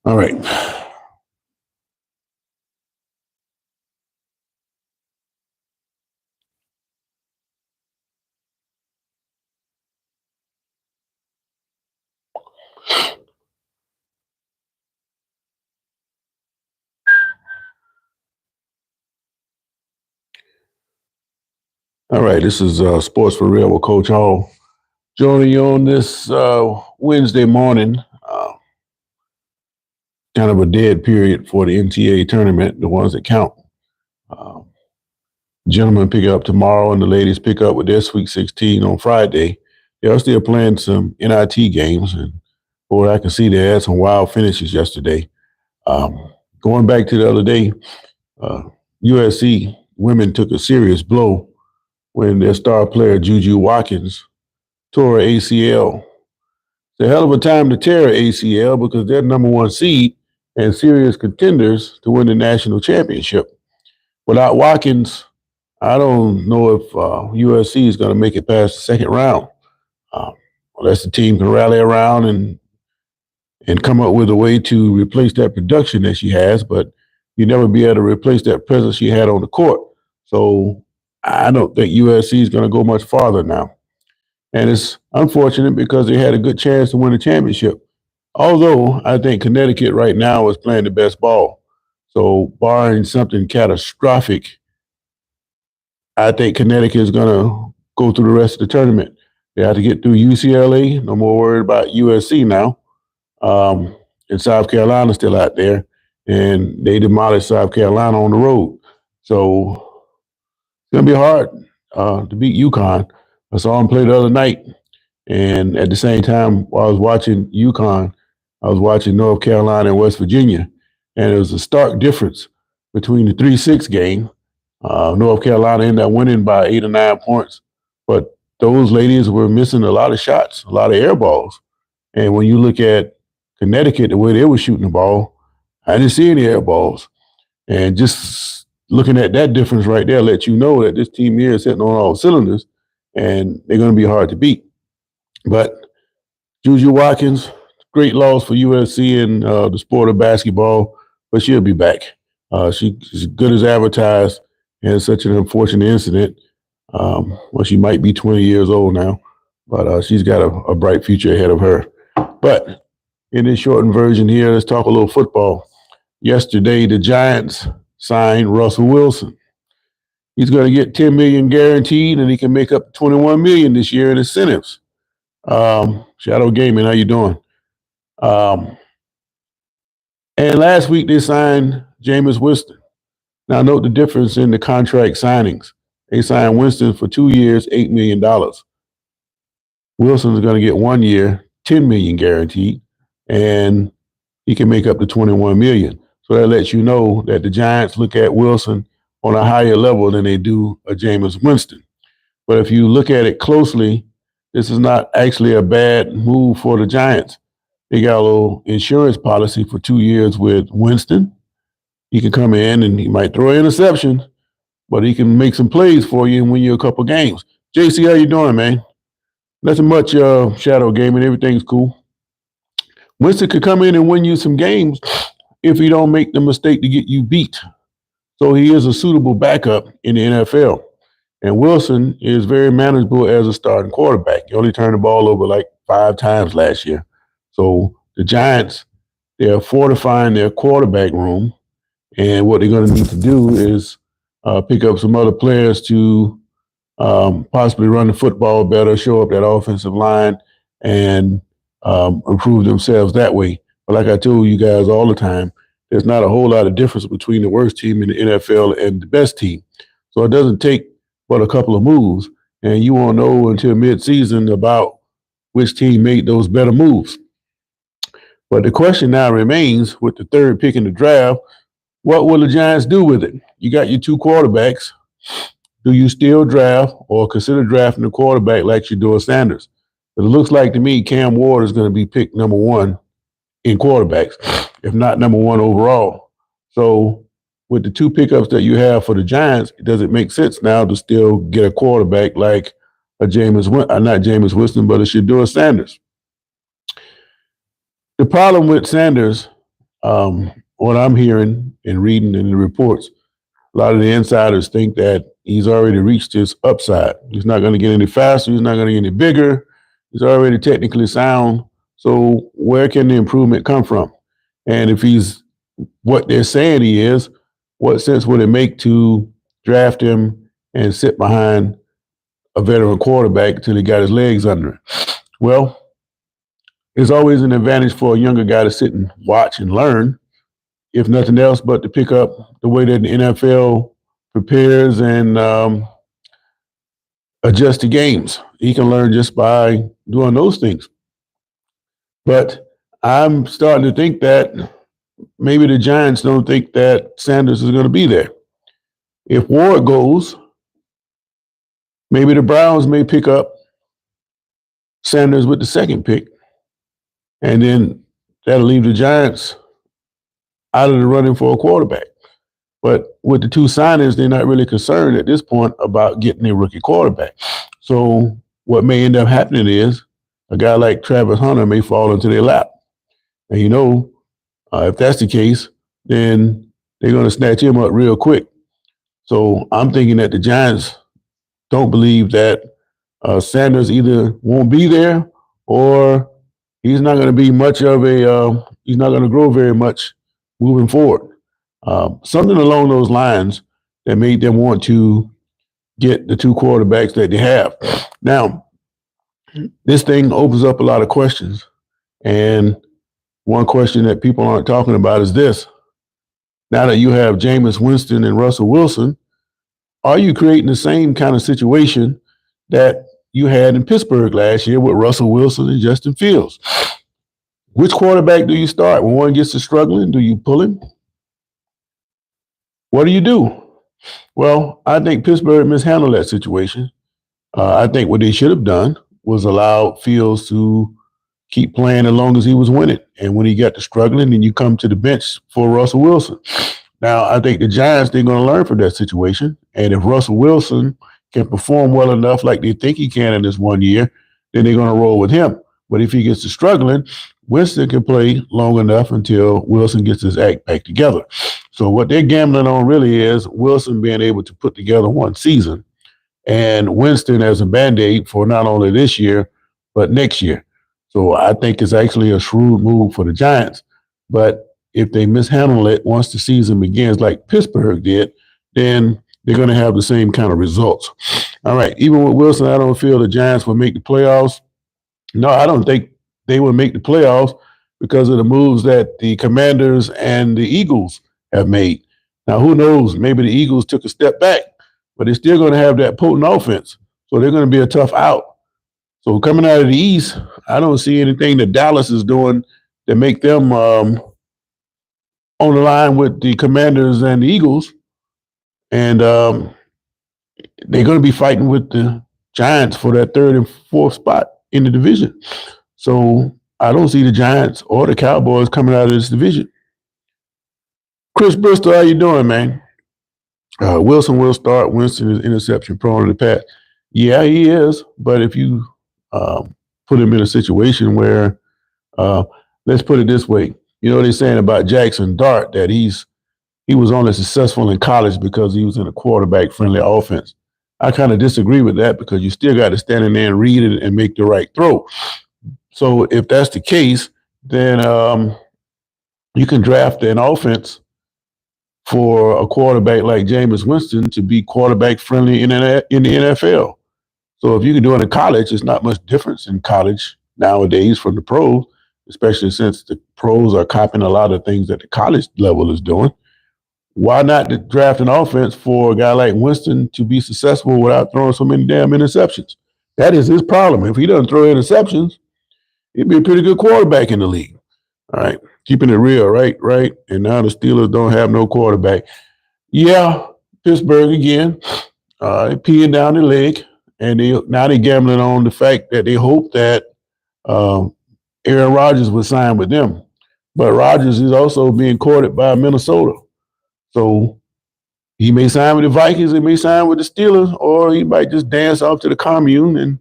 All right. All right, this is Sports for Real with Coach Hall. Joining you on this Wednesday morning, kind of a dead period for the NCAA tournament, the ones that count. Uh, Gentlemen pick up tomorrow, and the ladies pick up with their Sweet 16 on Friday. They are still playing some NIT games, and boy, I can see they had some wild finishes yesterday. Going back to the other day, USC women took a serious blow when their star player Juju Watkins tore her ACL. It's a hell of a time to tear an ACL because they're number one seed and serious contenders to win the national championship. Without Watkins, I don't know if USC is going to make it past the second round. Unless the team can rally around and come up with a way to replace that production that she has, but you never be able to replace that presence she had on the court. So I don't think USC is going to go much farther now. And it's unfortunate because they had a good chance to win the championship. Although I think Connecticut right now is playing the best ball. So barring something catastrophic, I think Connecticut is going to go through the rest of the tournament. They have to get through UCLA. No more worried about USC now. And South Carolina's still out there. And they demolished South Carolina on the road. So it's going to be hard to beat UConn. I saw them play the other night. And at the same time, while I was watching UConn, I was watching North Carolina and West Virginia. And there was a stark difference between the 3-6 game. North Carolina ended up winning by 8 or 9 points. But those ladies were missing a lot of shots, a lot of air balls. And when you look at Connecticut, the way they were shooting the ball, I didn't see any air balls. And just looking at that difference right there lets you know that this team here is hitting on all cylinders, and they're going to be hard to beat. But Juju Watkins, great loss for USC in the sport of basketball, but she'll be back. She's as good as advertised, and such an unfortunate incident. Well, she might be 20 years old now, but she's got a bright future ahead of her. But in this shortened version here, let's talk a little football. Yesterday, the Giants signed Russell Wilson. He's going to get $10 million guaranteed, and he can make up $21 million this year in incentives. Shadow Gaming, how you doing? And last week they signed Jameis Winston. Now note the difference in the contract signings. They signed Winston for 2 years, $8 million. Wilson is going to get 1 year, $10 million guaranteed, and he can make up to $21 million. So that lets you know that the Giants look at Wilson on a higher level than they do a Jameis Winston. But if you look at it closely, this is not actually a bad move for the Giants. They got a little insurance policy for 2 years with Winston. He can come in and he might throw an interception, but he can make some plays for you and win you a couple games. JC, how you doing, man? Nothing much, Shadow Gaming. Everything's cool. Winston could come in and win you some games if he don't make the mistake to get you beat. So he is a suitable backup in the NFL. And Wilson is very manageable as a starting quarterback. He only turned the ball over like 5 times last year. So the Giants, they're fortifying their quarterback room. And what they're going to need to do is pick up some other players to possibly run the football better, show up that offensive line, and improve themselves that way. But like I told you guys all the time, there's not a whole lot of difference between the worst team in the NFL and the best team. So it doesn't take but a couple of moves, and you won't know until midseason about which team made those better moves. But the question now remains, with the third pick in the draft, What will the Giants do with it? You got your two quarterbacks. Do you still draft or consider drafting a quarterback like you're doing Sanders? But it looks like to me Cam Ward is going to be picked number one in quarterbacks, if not number one overall. So with the two pickups that you have for the Giants, does it make sense now to still get a quarterback like a not Jameis Winston, but a Shedeur Sanders? The problem with Sanders, what I'm hearing and reading in the reports, a lot of the insiders think that he's already reached his upside. He's not going to get any faster. He's not going to get any bigger. He's already technically sound. So where can the improvement come from? And if he's what they're saying he is, what sense would it make to draft him and sit behind a veteran quarterback until he got his legs under him? Well, it's always an advantage for a younger guy to sit and watch and learn, if nothing else, but to pick up the way that the NFL prepares and adjust to games. He can learn just by doing those things. But I'm starting to think that maybe the Giants don't think that Sanders is going to be there. If Ward goes, maybe the Browns may pick up Sanders with the second pick, and then that'll leave the Giants out of the running for a quarterback. But with the two signings, they're not really concerned at this point about getting a rookie quarterback. So what may end up happening is a guy like Travis Hunter may fall into their lap. And if that's the case, then they're going to snatch him up real quick. So I'm thinking that the Giants don't believe that Sanders either won't be there or he's not going to be much of he's not going to grow very much moving forward. Something along those lines that made them want to get the two quarterbacks that they have. Now, this thing opens up a lot of questions. And one question that people aren't talking about is this. Now that you have Jameis Winston and Russell Wilson, are you creating the same kind of situation that you had in Pittsburgh last year with Russell Wilson and Justin Fields? Which quarterback do you start? When one gets to struggling, do you pull him? What do you do? Well, I think Pittsburgh mishandled that situation. I think what they should have done was allow Fields to keep playing as long as he was winning. And when he got to struggling, then you come to the bench for Russell Wilson. Now, I think the Giants, they're going to learn from that situation. And if Russell Wilson can perform well enough like they think he can in this 1 year, then they're going to roll with him. But if he gets to struggling, Winston can play long enough until Wilson gets his act back together. So what they're gambling on really is Wilson being able to put together one season and Winston as a Band-Aid for not only this year, but next year. So I think it's actually a shrewd move for the Giants. But if they mishandle it once the season begins like Pittsburgh did, then they're going to have the same kind of results. All right. Even with Wilson, I don't feel the Giants will make the playoffs. No, I don't think they will make the playoffs because of the moves that the Commanders and the Eagles have made. Now, who knows? Maybe the Eagles took a step back, but they're still going to have that potent offense. So they're going to be a tough out. So coming out of the East, I don't see anything that Dallas is doing that make them on the line with the Commanders and the Eagles. And they're going to be fighting with the Giants for that third and fourth spot in the division. So I don't see the Giants or the Cowboys coming out of this division. Chris Bristol, how you doing, man? Wilson will start. Winston is interception prone in the pass. Yeah, he is. But if you put him in a situation where, let's put it this way, they're saying about Jackson Dart that he was only successful in college because he was in a quarterback-friendly offense. I kind of disagree with that because you still got to stand in there and read it and make the right throw. So if that's the case, then you can draft an offense for a quarterback like Jameis Winston to be quarterback-friendly in the NFL. So if you can do it in college, it's not much difference in college nowadays from the pros, especially since the pros are copying a lot of things that the college level is doing. Why not draft an offense for a guy like Winston to be successful without throwing so many damn interceptions? That is his problem. If he doesn't throw interceptions, he'd be a pretty good quarterback in the league. All right. Keeping it real, right? Right. And now the Steelers don't have no quarterback. Yeah, Pittsburgh again. They peeing down the leg, and they're gambling on the fact that they hope that um, Aaron Rodgers would sign with them. But Rodgers is also being courted by Minnesota. So he may sign with the Vikings, he may sign with the Steelers, or he might just dance off to the commune and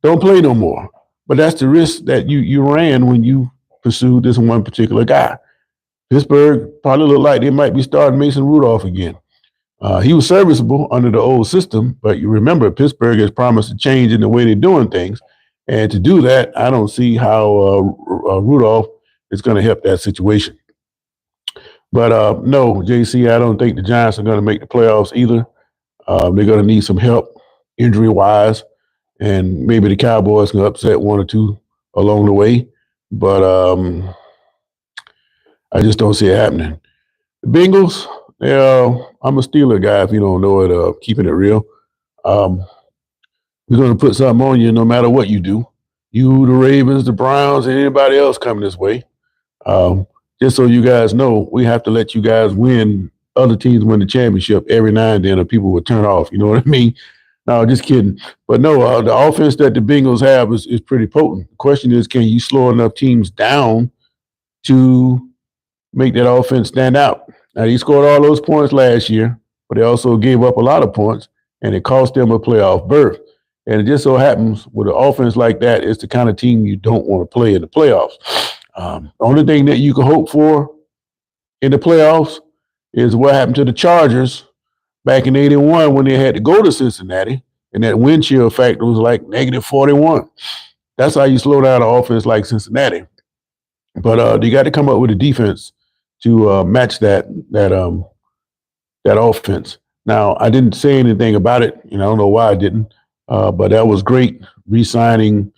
don't play no more. But that's the risk that you ran when you pursued this one particular guy. Pittsburgh probably looked like they might be starting Mason Rudolph again. He was serviceable under the old system, but you remember Pittsburgh has promised a change in the way they're doing things. And to do that, I don't see how Rudolph is going to help that situation. But no, JC, I don't think the Giants are going to make the playoffs either. They're going to need some help injury wise, and maybe the Cowboys can upset one or two along the way. But I just don't see it happening. The Bengals, I'm a Steeler guy if you don't know it, keeping it real. Um, we're going to put something on you no matter what you do. You, the Ravens, the Browns, and anybody else coming this way. Um, just so you guys know, we have to let you guys win. Other teams win the championship every now and then, or people will turn off. You know what I mean? No, just kidding. But no, the offense that the Bengals have is pretty potent. The question is, can you slow enough teams down to make that offense stand out? Now, they scored all those points last year, but they also gave up a lot of points, and it cost them a playoff berth. And it just so happens with an offense like that, it's the kind of team you don't want to play in the playoffs. The only thing that you can hope for in the playoffs is what happened to the Chargers back in '81 when they had to go to Cincinnati, and that wind chill factor was like -41. That's how you slow down an offense like Cincinnati. But you got to come up with a defense to match that offense. Now, I didn't say anything about it, and I don't know why I didn't. But that was great, re-signing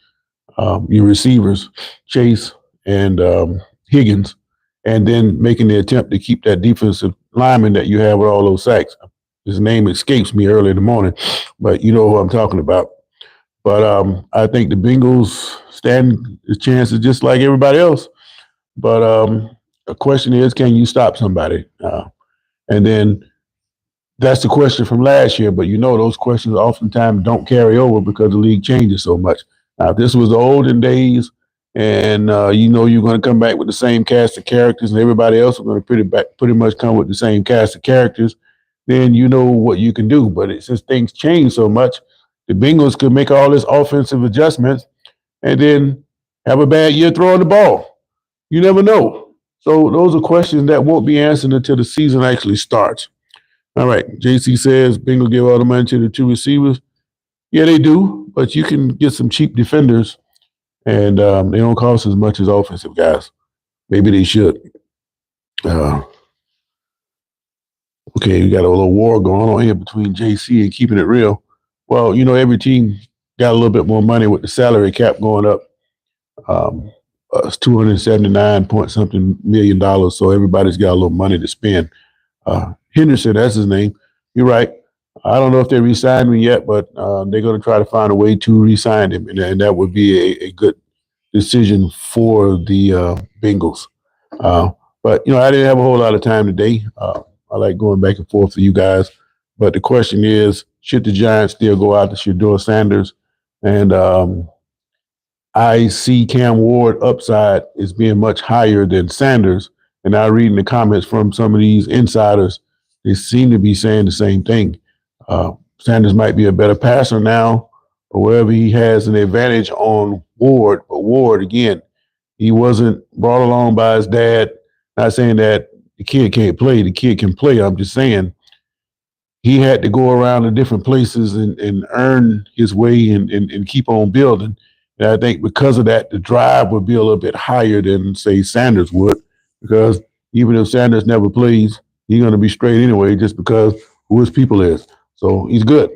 your receivers, Chase and Higgins, and then making the attempt to keep that defensive lineman that you have with all those sacks. His name escapes me early in the morning, but you know who I'm talking about. But I think the Bengals stand a chance just like everybody else. But the question is, can you stop somebody? And then that's the question from last year, but you know those questions oftentimes don't carry over because the league changes so much. Now, if this was the olden days, and you know you're going to come back with the same cast of characters, and everybody else is going to pretty much come with the same cast of characters, then you know what you can do. But since things change so much, the Bengals could make all this offensive adjustments and then have a bad year throwing the ball. You never know. So those are questions that won't be answered until the season actually starts. All right. JC says Bengals give all the money to the two receivers. Yeah, they do, but you can get some cheap defenders, and they don't cost as much as offensive guys. Maybe they should. Okay, we got a little war going on here between JC and keeping it real. Well, you know, every team got a little bit more money with the salary cap going up. It's 279 point something million dollars, so everybody's got a little money to spend. Henderson, that's his name. You're right. I don't know if they re-signed him yet, but they're going to try to find a way to re-sign him, and that would be a good decision for the Bengals. But, you know, I didn't have a whole lot of time today. I like going back and forth with you guys. But the question is, should the Giants still go out to Shedeur Sanders? And I see Cam Ward upside is being much higher than Sanders. And I read in the comments from some of these insiders, they seem to be saying the same thing. Sanders might be a better passer now, or wherever he has an advantage on Ward. But Ward, again, he wasn't brought along by his dad. Not saying that the kid can't play. The kid can play. I'm just saying he had to go around to different places and earn his way and keep on building. And I think because of that, the drive would be a little bit higher than, say, Sanders would, because even if Sanders never plays, he's going to be straight anyway just because who his people is. So he's good.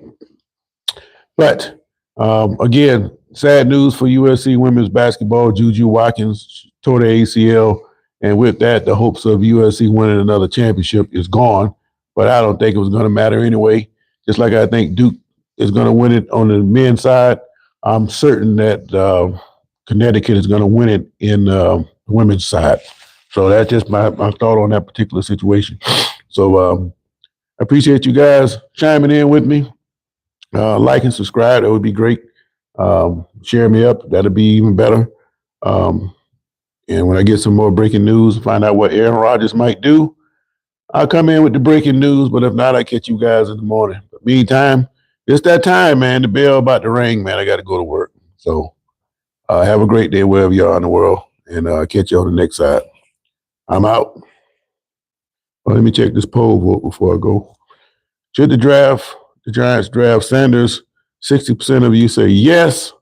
But again, sad news for USC women's basketball. Juju Watkins tore the ACL. And with that, the hopes of USC winning another championship is gone. But I don't think it was going to matter anyway. Just like I think Duke is going to win it on the men's side, I'm certain that Connecticut is going to win it in the women's side. So that's just my thought on that particular situation. So I appreciate you guys chiming in with me. Like and subscribe. That would be great. Share me up. That'd be even better. Um, and when I get some more breaking news, find out what Aaron Rodgers might do, I'll come in with the breaking news. But if not, I catch you guys in the morning. But meantime, it's that time, man. The bell about to ring, man. I got to go to work. So have a great day wherever you are in the world, and catch you on the next side. I'm out. Well, let me check this poll vote before I go. Should the Giants draft Sanders? 60% of you say yes.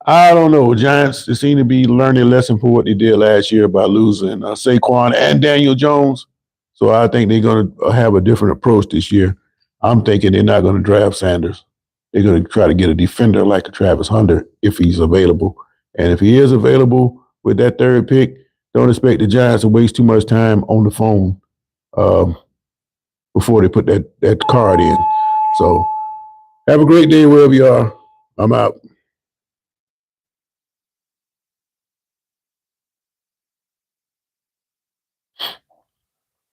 I don't know. Giants, they seem to be learning a lesson for what they did last year by losing Saquon and Daniel Jones. So I think they're going to have a different approach this year. I'm thinking they're not going to draft Sanders. They're going to try to get a defender like a Travis Hunter if he's available. And if he is available with that third pick, don't expect the Giants to waste too much time on the phone before they put that card in. So have a great day wherever you are. I'm out.